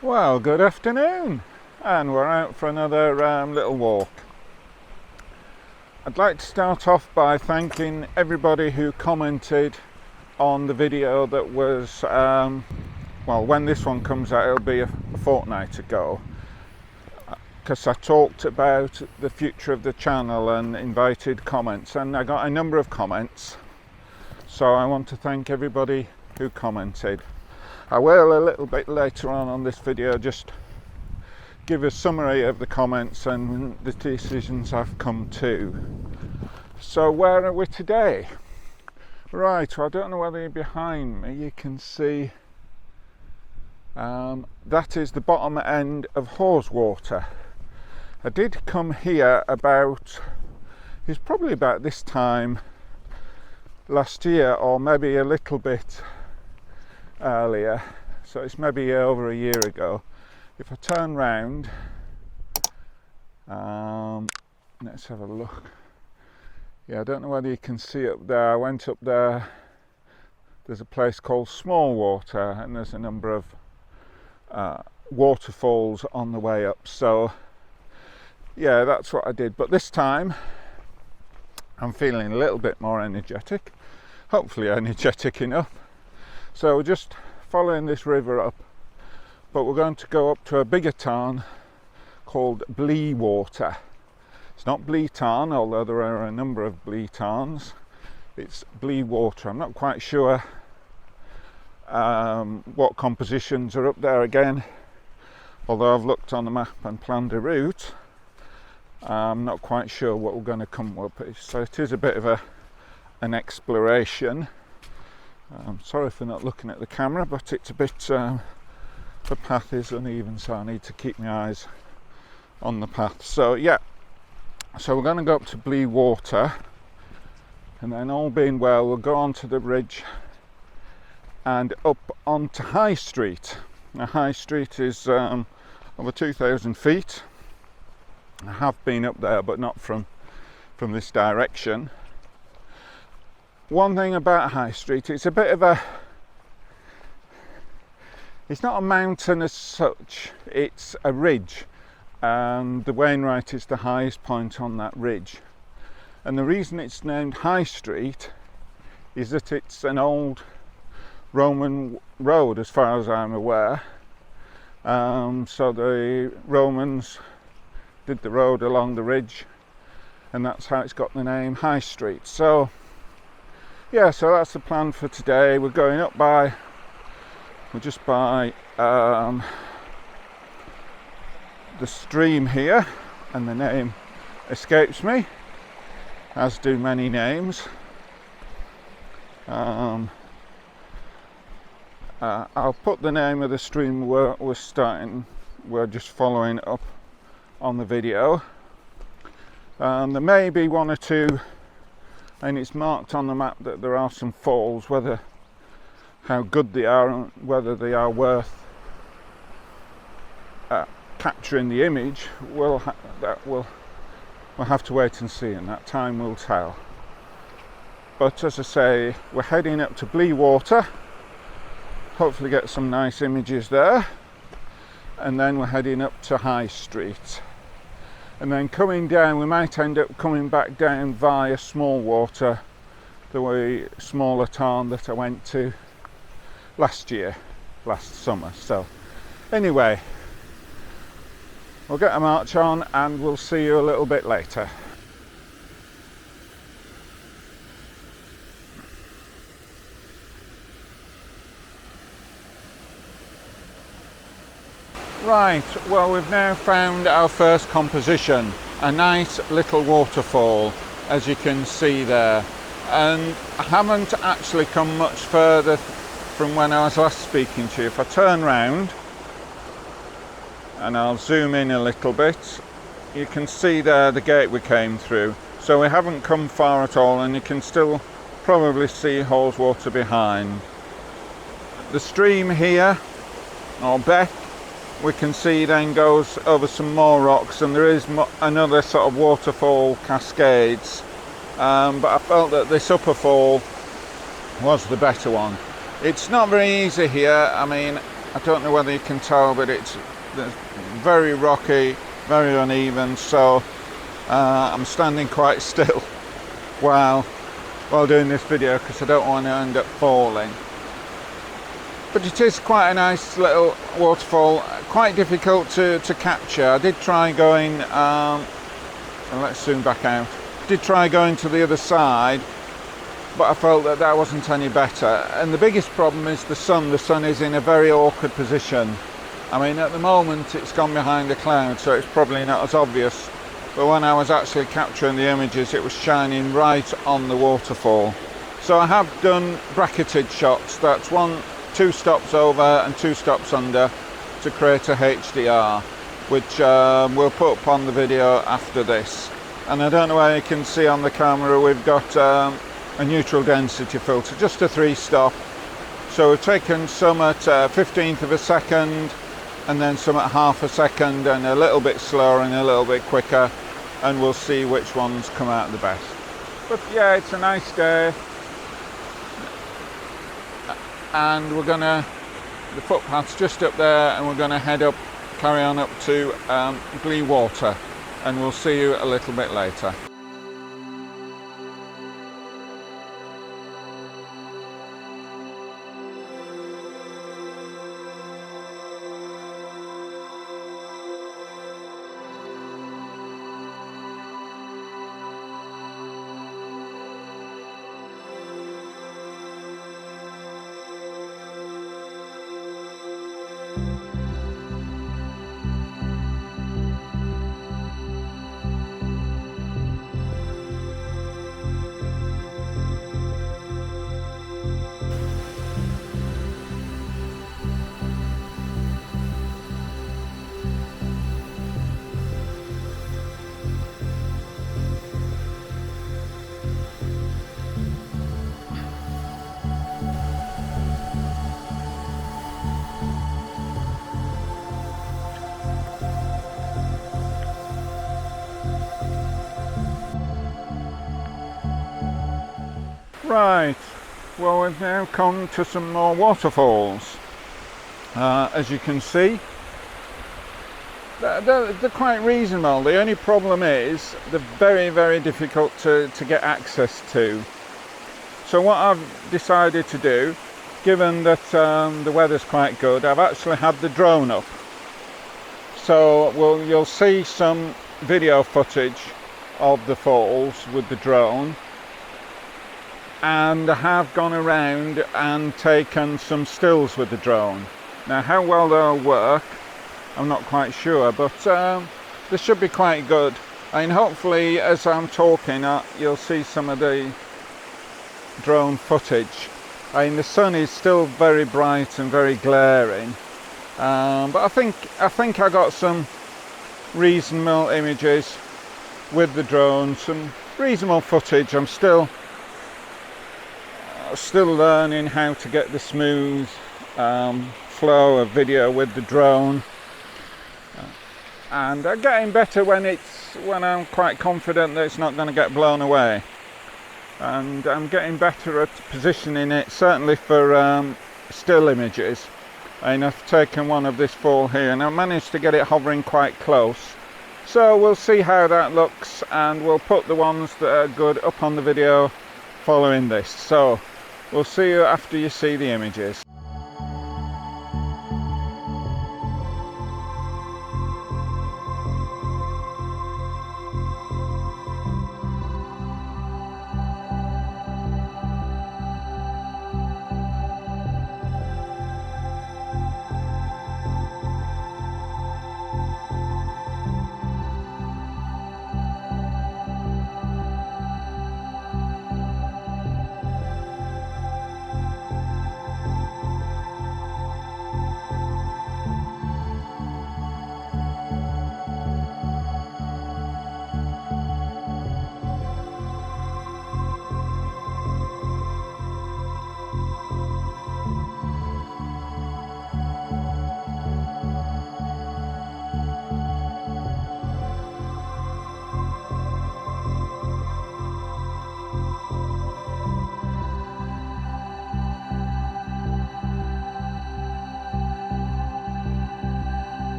Well, good afternoon, and we're out for another little walk. I'd like to start off by thanking everybody who commented on the video that was, well, when this one comes out, it'll be a fortnight ago, because I talked about the future of the channel and invited comments, and I got a number of comments, so I want to thank everybody who commented. I will a little bit later on this video just give a summary of the comments and the decisions I've come to. So where are we today? Right, well, I don't know whether you're behind me, you can see that is the bottom end of Haweswater. I did come here it's probably about this time last year, or maybe a little bit earlier, so it's maybe over a year ago. If I turn round, let's have a look. Yeah, I don't know whether you can see up there. I went up there. There's a place called Small Water, and there's a number of waterfalls on the way up, so yeah, that's what I did. But this time I'm feeling a little bit more energetic, hopefully energetic enough. So we're just following this river up, but we're going to go up to a bigger tarn called Blea Water. It's not Blea Tarn, although there are a number of Blea Tarns. It's Blea Water. I'm not quite sure what compositions are up there again, although I've looked on the map and planned a route. I'm not quite sure what we're going to come up with, so it is a bit of an exploration. I'm sorry for not looking at the camera, but it's a bit, the path is uneven, so I need to keep my eyes on the path. So yeah, so we're going to go up to Blea Water, and then all being well, we'll go onto the ridge and up onto High Street. Now High Street is over 2,000 feet. I have been up there, but not from this direction. One thing about High Street, it's a bit of it's not a mountain as such, it's a ridge, and the Wainwright is the highest point on that ridge. And the reason it's named High Street is that it's an old Roman road, as far as I'm aware. So the Romans did the road along the ridge, and that's how it's got the name High Street. So yeah, so that's the plan for today. We're going up we're just by the stream here, and the name escapes me, as do many names. I'll put the name of the stream we're just following up on the video. There may be one or two, and it's marked on the map that there are some falls. How good they are and whether they are worth capturing the image, we'll have to wait and see, and that time will tell. But as I say, we're heading up to Blea Water, hopefully get some nice images there, and then we're heading up to High Street. And then coming down, we might end up coming back down via Small Water, the smaller tarn that I went to last summer. So anyway, we'll get a march on and we'll see you a little bit later. Right, well, we've now found our first composition, a nice little waterfall, as you can see there. And I haven't actually come much further from when I was last speaking to you. If I turn round and I'll zoom in a little bit, you can see there the gate we came through. So we haven't come far at all, and you can still probably see Haweswater behind. The stream here, or beck, we can see then goes over some more rocks, and there is another sort of waterfall cascades, but I felt that this upper fall was the better one. It's not very easy here. I mean, I don't know whether you can tell, but it's very rocky, very uneven, so I'm standing quite still while doing this video because I don't want to end up falling. But it is quite a nice little waterfall, quite difficult to capture. I did try going, let's zoom back out, did try going to the other side, but I felt that wasn't any better. And the biggest problem is the sun. The sun is in a very awkward position. I mean, at the moment it's gone behind the cloud, so it's probably not as obvious. But when I was actually capturing the images, it was shining right on the waterfall. So I have done bracketed shots. That's 2 stops over and 2 stops under to create a HDR, which we'll put up on the video after this. And I don't know where you can see on the camera, we've got a neutral density filter, just a 3-stop. So we've taken some at 15th of a second, and then some at half a second, and a little bit slower and a little bit quicker, and we'll see which ones come out the best. But yeah, it's a nice day, and the footpath's just up there, and we're gonna carry on up to Blea Water, and we'll see you a little bit later. Right, well, we've now come to some more waterfalls. As you can see, they're quite reasonable. The only problem is they're very, very difficult to get access to. So what I've decided to do, given that the weather's quite good, I've actually had the drone up. So you'll see some video footage of the falls with the drone. And I have gone around and taken some stills with the drone. Now, how well they'll work, I'm not quite sure, but they should be quite good. I mean, hopefully, as I'm talking, you'll see some of the drone footage. I mean, the sun is still very bright and very glaring, but I think I got some reasonable images with the drone, some reasonable footage. I'm still learning how to get the smooth flow of video with the drone, and I'm getting better when I'm quite confident that it's not going to get blown away, and I'm getting better at positioning it, certainly for still images. And I've taken one of this fall here and I managed to get it hovering quite close, so we'll see how that looks, and we'll put the ones that are good up on the video following this. So we'll see you after you see the images.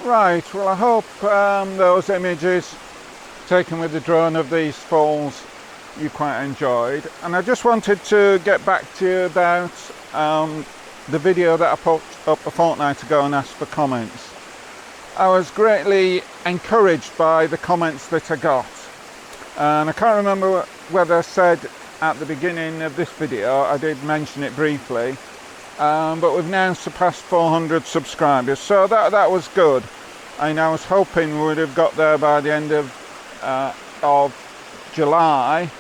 Right, well I hope those images taken with the drone of these falls you quite enjoyed, and I just wanted to get back to you about the video that I put up a fortnight ago and asked for comments. I was greatly encouraged by the comments that I got, and I can't remember whether I said at the beginning of this video, I did mention it briefly, but we've now surpassed 400 subscribers, so that was good. And I was hoping we would have got there by the end of July,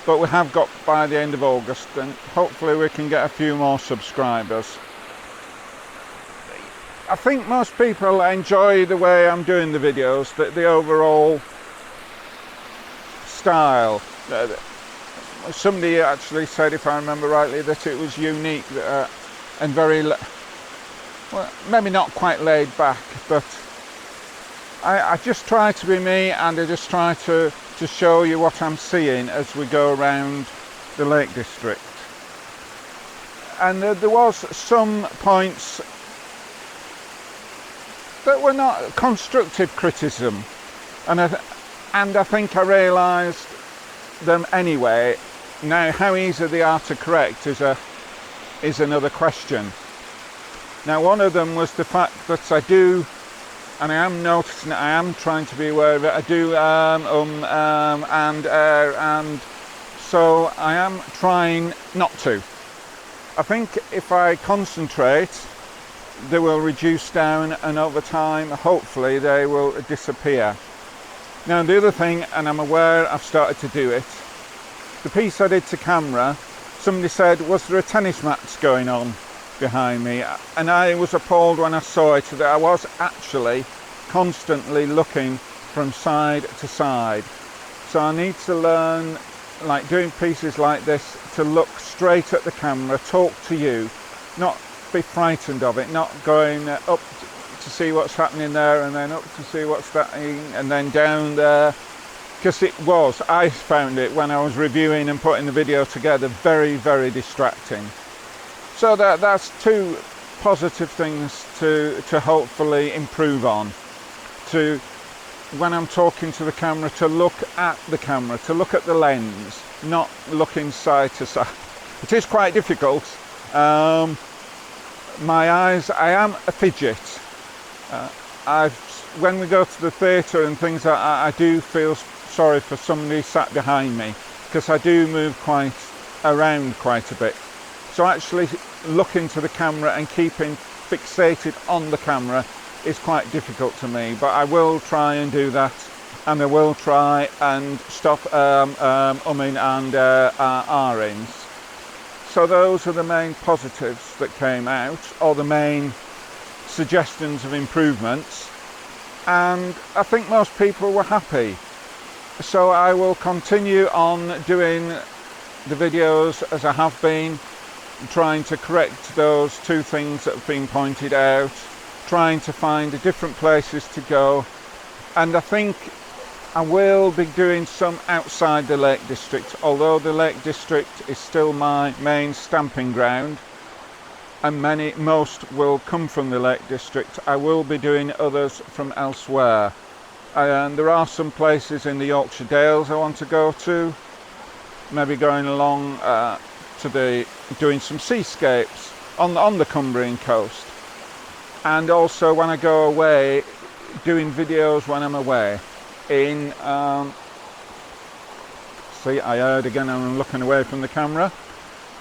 but we have got by the end of August, and hopefully we can get a few more subscribers. I think most people enjoy the way I'm doing the videos, the overall style. Somebody actually said, if I remember rightly, that it was unique and very, well, maybe not quite laid back, but I just try to be me, and I just try to show you what I'm seeing as we go around the Lake District. And there was some points that were not constructive criticism, and I think I realised them anyway. Now, how easy they are to correct is another question. Now, one of them was the fact that I do, and I am noticing it, I am trying to be aware of it, I do and so I am trying not to. I think if I concentrate, they will reduce down, and over time, hopefully, they will disappear. Now, the other thing, and I'm aware I've started to do it, the piece I did to camera, somebody said, was there a tennis match going on behind me? And I was appalled when I saw it, that I was actually constantly looking from side to side. So I need to learn, like doing pieces like this, to look straight at the camera, talk to you, not be frightened of it, not going up to see what's happening there and then up to see what's happening and then down there, because I found it when I was reviewing and putting the video together very, very distracting. So that's two positive things to hopefully improve on. To, when I'm talking to the camera, to look at the camera, to look at the lens, not looking side to side. It is quite difficult. My eyes, I am a fidget. When we go to the theatre and things, I do feel sorry for somebody sat behind me, because I do move around quite a bit. So actually looking to the camera and keeping fixated on the camera is quite difficult to me, but I will try and do that, and I will try and stop umming and ahhing. So those are the main positives that came out, or the main suggestions of improvements, and I think most people were happy. So I will continue on doing the videos as I have been, trying to correct those two things that have been pointed out, trying to find different places to go, and I think I will be doing some outside the Lake District, although the Lake District is still my main stamping ground, and most will come from the Lake District. I will be doing others from elsewhere, and there are some places in the Yorkshire Dales I want to go to, maybe going along doing some seascapes on the Cumbrian coast, and also when I go away, doing videos when I'm away. See, I heard again, I'm looking away from the camera.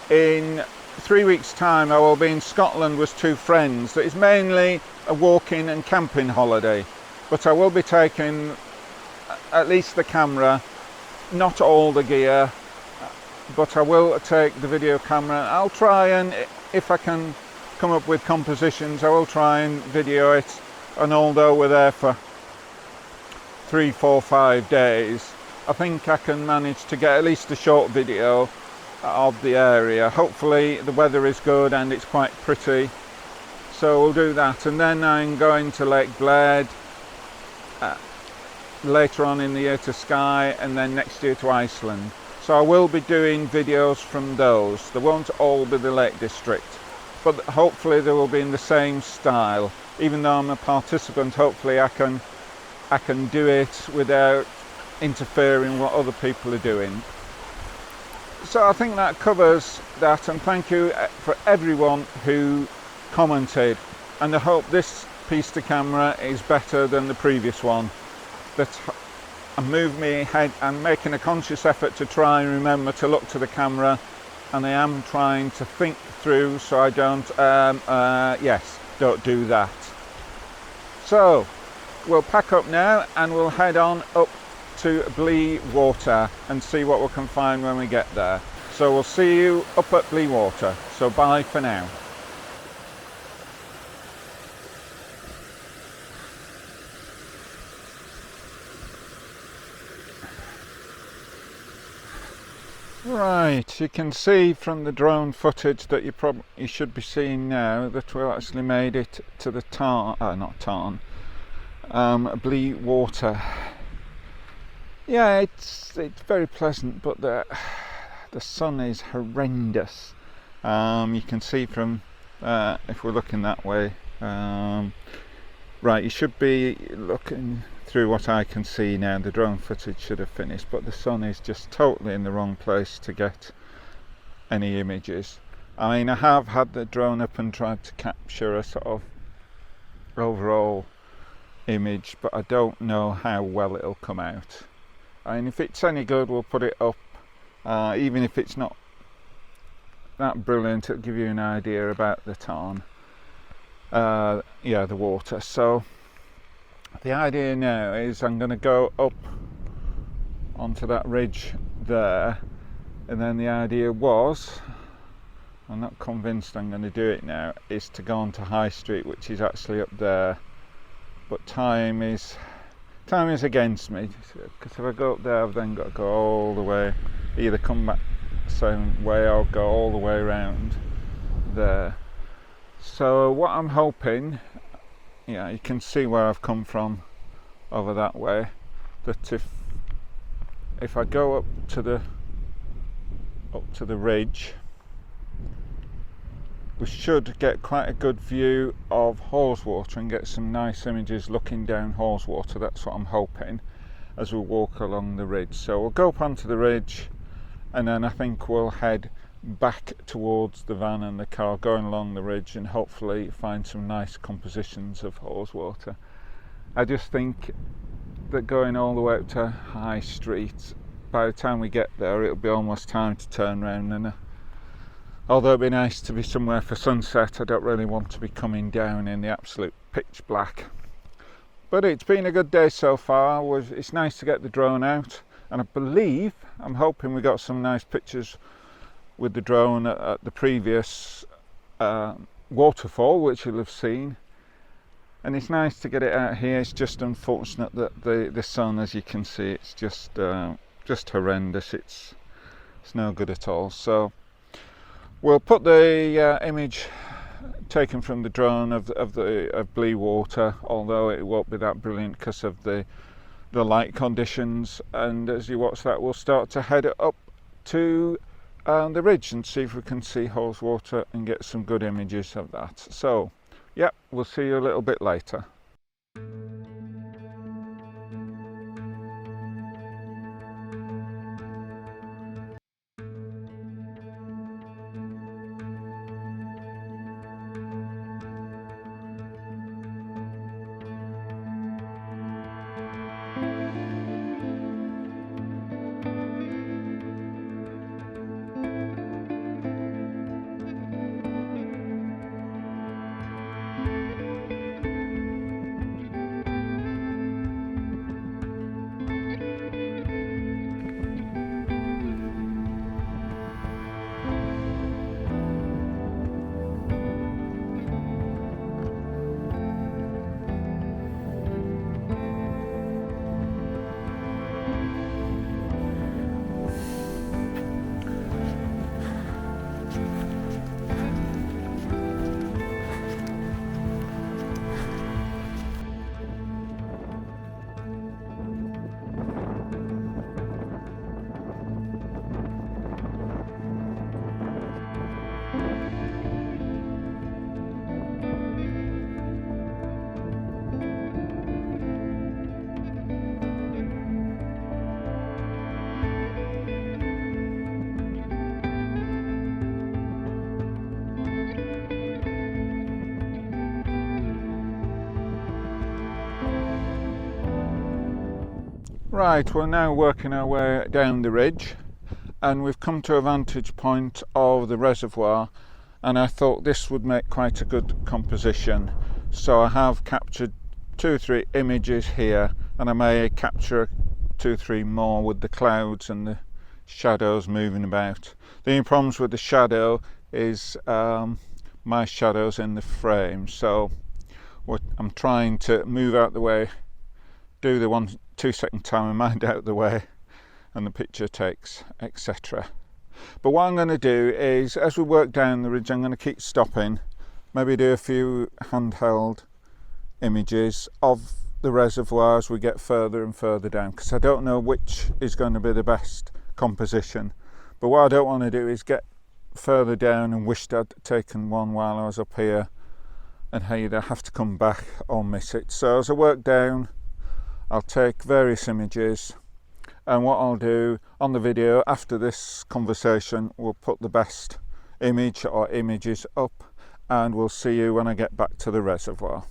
In 3 weeks' time I will be in Scotland with two friends. That is mainly a walking and camping holiday, but I will be taking at least the camera, not all the gear, but I will take the video camera. I'll try, and if I can come up with compositions, I will try and video it, and although we're there for 3, 4, 5 days, I think I can manage to get at least a short video of the area. Hopefully the weather is good and it's quite pretty, so we'll do that. And then I'm going to Lake Blea later on in the year to Skye, and then next year to Iceland. So I will be doing videos from those. They won't all be the Lake District. but hopefully they will be in the same style. Even though I'm a participant, hopefully I can do it without interfering what other people are doing. So I think that covers that, and thank you for everyone who commented, and I hope this piece to camera is better than the previous one. That I move my head. I'm making a conscious effort to try and remember to look to the camera, and I am trying to think through so I don't don't do that. So we'll pack up now and we'll head on up to Blea Water and see what we can find when we get there. So we'll see you up at Blea Water. So bye for now. Right, you can see from the drone footage that you should be seeing now that we actually made it to the Blea Water. Yeah, it's very pleasant, but the sun is horrendous. You can see from if we're looking that way. Right, you should be looking through what I can see now. The drone footage should have finished, but the sun is just totally in the wrong place to get any images. I mean, I have had the drone up and tried to capture a sort of overall image, but I don't know how well it'll come out. I mean, if it's any good, we'll put it up. Even if it's not that brilliant, it'll give you an idea about the tarn. The water. So the idea now is I'm going to go up onto that ridge there, and then the idea was, I'm not convinced I'm going to do it now, is to go onto High Street, which is actually up there, but time is against me, because if I go up there I've then got to go all the way, either come back the same way or go all the way around there. So what I'm hoping, you can see where I've come from over that way, that if I go up to the ridge, we should get quite a good view of Haweswater and get some nice images looking down Haweswater. That's what I'm hoping as we walk along the ridge. So we'll go up onto the ridge, and then I think we'll head back towards the van and the car, going along the ridge, and hopefully find some nice compositions of Haweswater. I just think that going all the way up to High Street, by the time we get there it'll be almost time to turn around, and although it'd be nice to be somewhere for sunset, I don't really want to be coming down in the absolute pitch black. But it's been a good day so far. It's nice to get the drone out, and I'm hoping we got some nice pictures with the drone at the previous waterfall, which you'll have seen, and it's nice to get it out here. It's just unfortunate that the sun, as you can see, it's just horrendous. It's no good at all. So we'll put the image taken from the drone of Blea Water, although it won't be that brilliant because of the light conditions, and as you watch that we'll start to head up to the ridge and see if we can see Haweswater and get some good images of that. So yeah, we'll see you a little bit later. Right, we're now working our way down the ridge and we've come to a vantage point of the reservoir, and I thought this would make quite a good composition. So I have captured 2 or 3 images here, and I may capture 2 or 3 more with the clouds and the shadows moving about. The only problems with the shadow is my shadows in the frame, so I'm trying to move out the way, do the 1-2 second timer, mind out the way, and the picture takes, etc. But what I'm going to do is, as we work down the ridge, I'm going to keep stopping, maybe do a few handheld images of the reservoir as we get further and further down, because I don't know which is going to be the best composition. But what I don't want to do is get further down and wished I'd taken one while I was up here and either have to come back or miss it. So as I work down, I'll take various images, and what I'll do on the video after this conversation, we'll put the best image or images up, and we'll see you when I get back to the reservoir.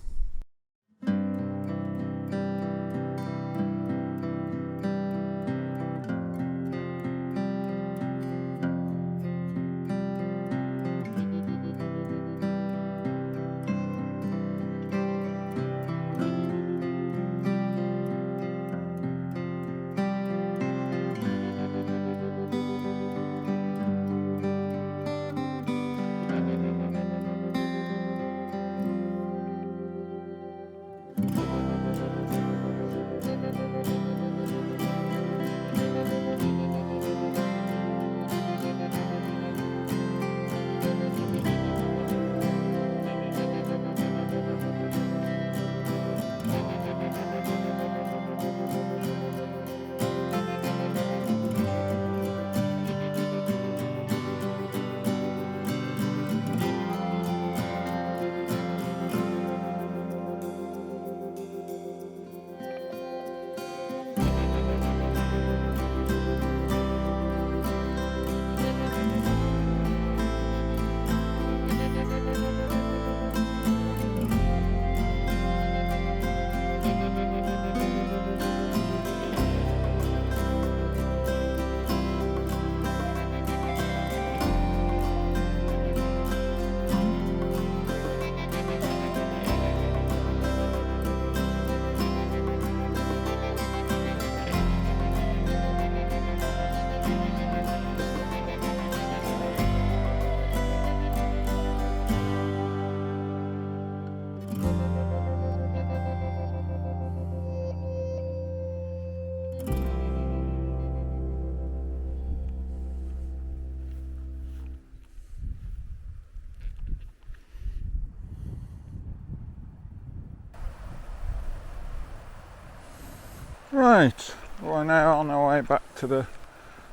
Right, we're now on our way back to the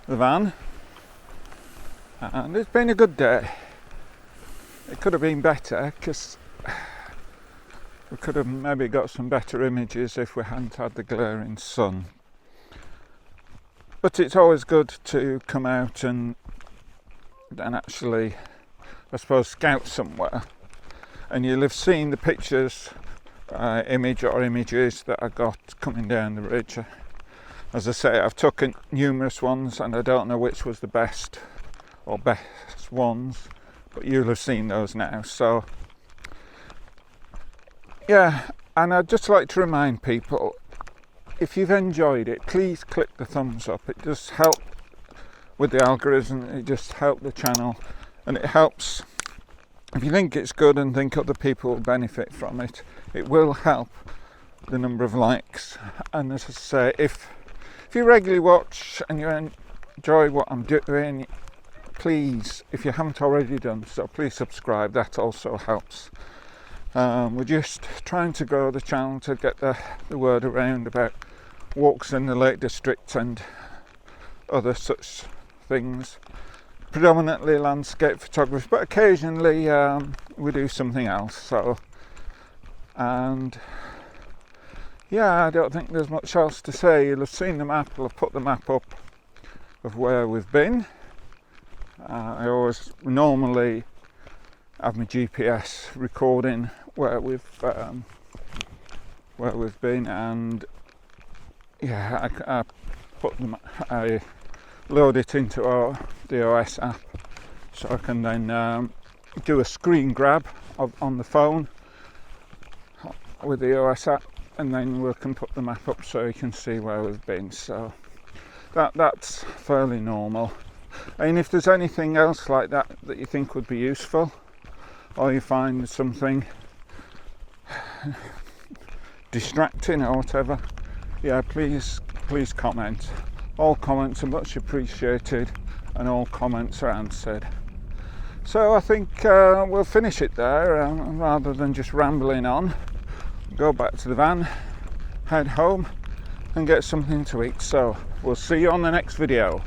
van, and it's been a good day. It could have been better, because we could have maybe got some better images if we hadn't had the glaring sun. But it's always good to come out and actually, I suppose, scout somewhere. And you'll have seen the pictures, images that I got coming down the ridge. As I say, I've taken numerous ones, and I don't know which was the best or best ones, but you'll have seen those now. So yeah, and I'd just like to remind people, if you've enjoyed it, please click the thumbs up. It just helps with the algorithm, it just helps the channel, and it helps if you think it's good and think other people will benefit from it. It will help the number of likes. And as I say, if you regularly watch and you enjoy what I'm doing, please, if you haven't already done so, please subscribe. That also helps. We're just trying to grow the channel to get the word around about walks in the Lake District and other such things. Predominantly landscape photography, but occasionally we do something else. So, and yeah, I don't think there's much else to say. You'll have seen the map. I'll put the map up of where we've been. I always normally have my GPS recording where we've been, and yeah, I load it into the OS app, so I can then do a screen grab on the phone with the OS app, and then we can put the map up so you can see where we've been. So that's fairly normal. And if there's anything else like that you think would be useful, or you find something distracting or whatever, yeah, please comment. All comments are much appreciated, and all comments are answered. So I think we'll finish it there, rather than just rambling on. Go back to the van, head home and get something to eat. So we'll see you on the next video.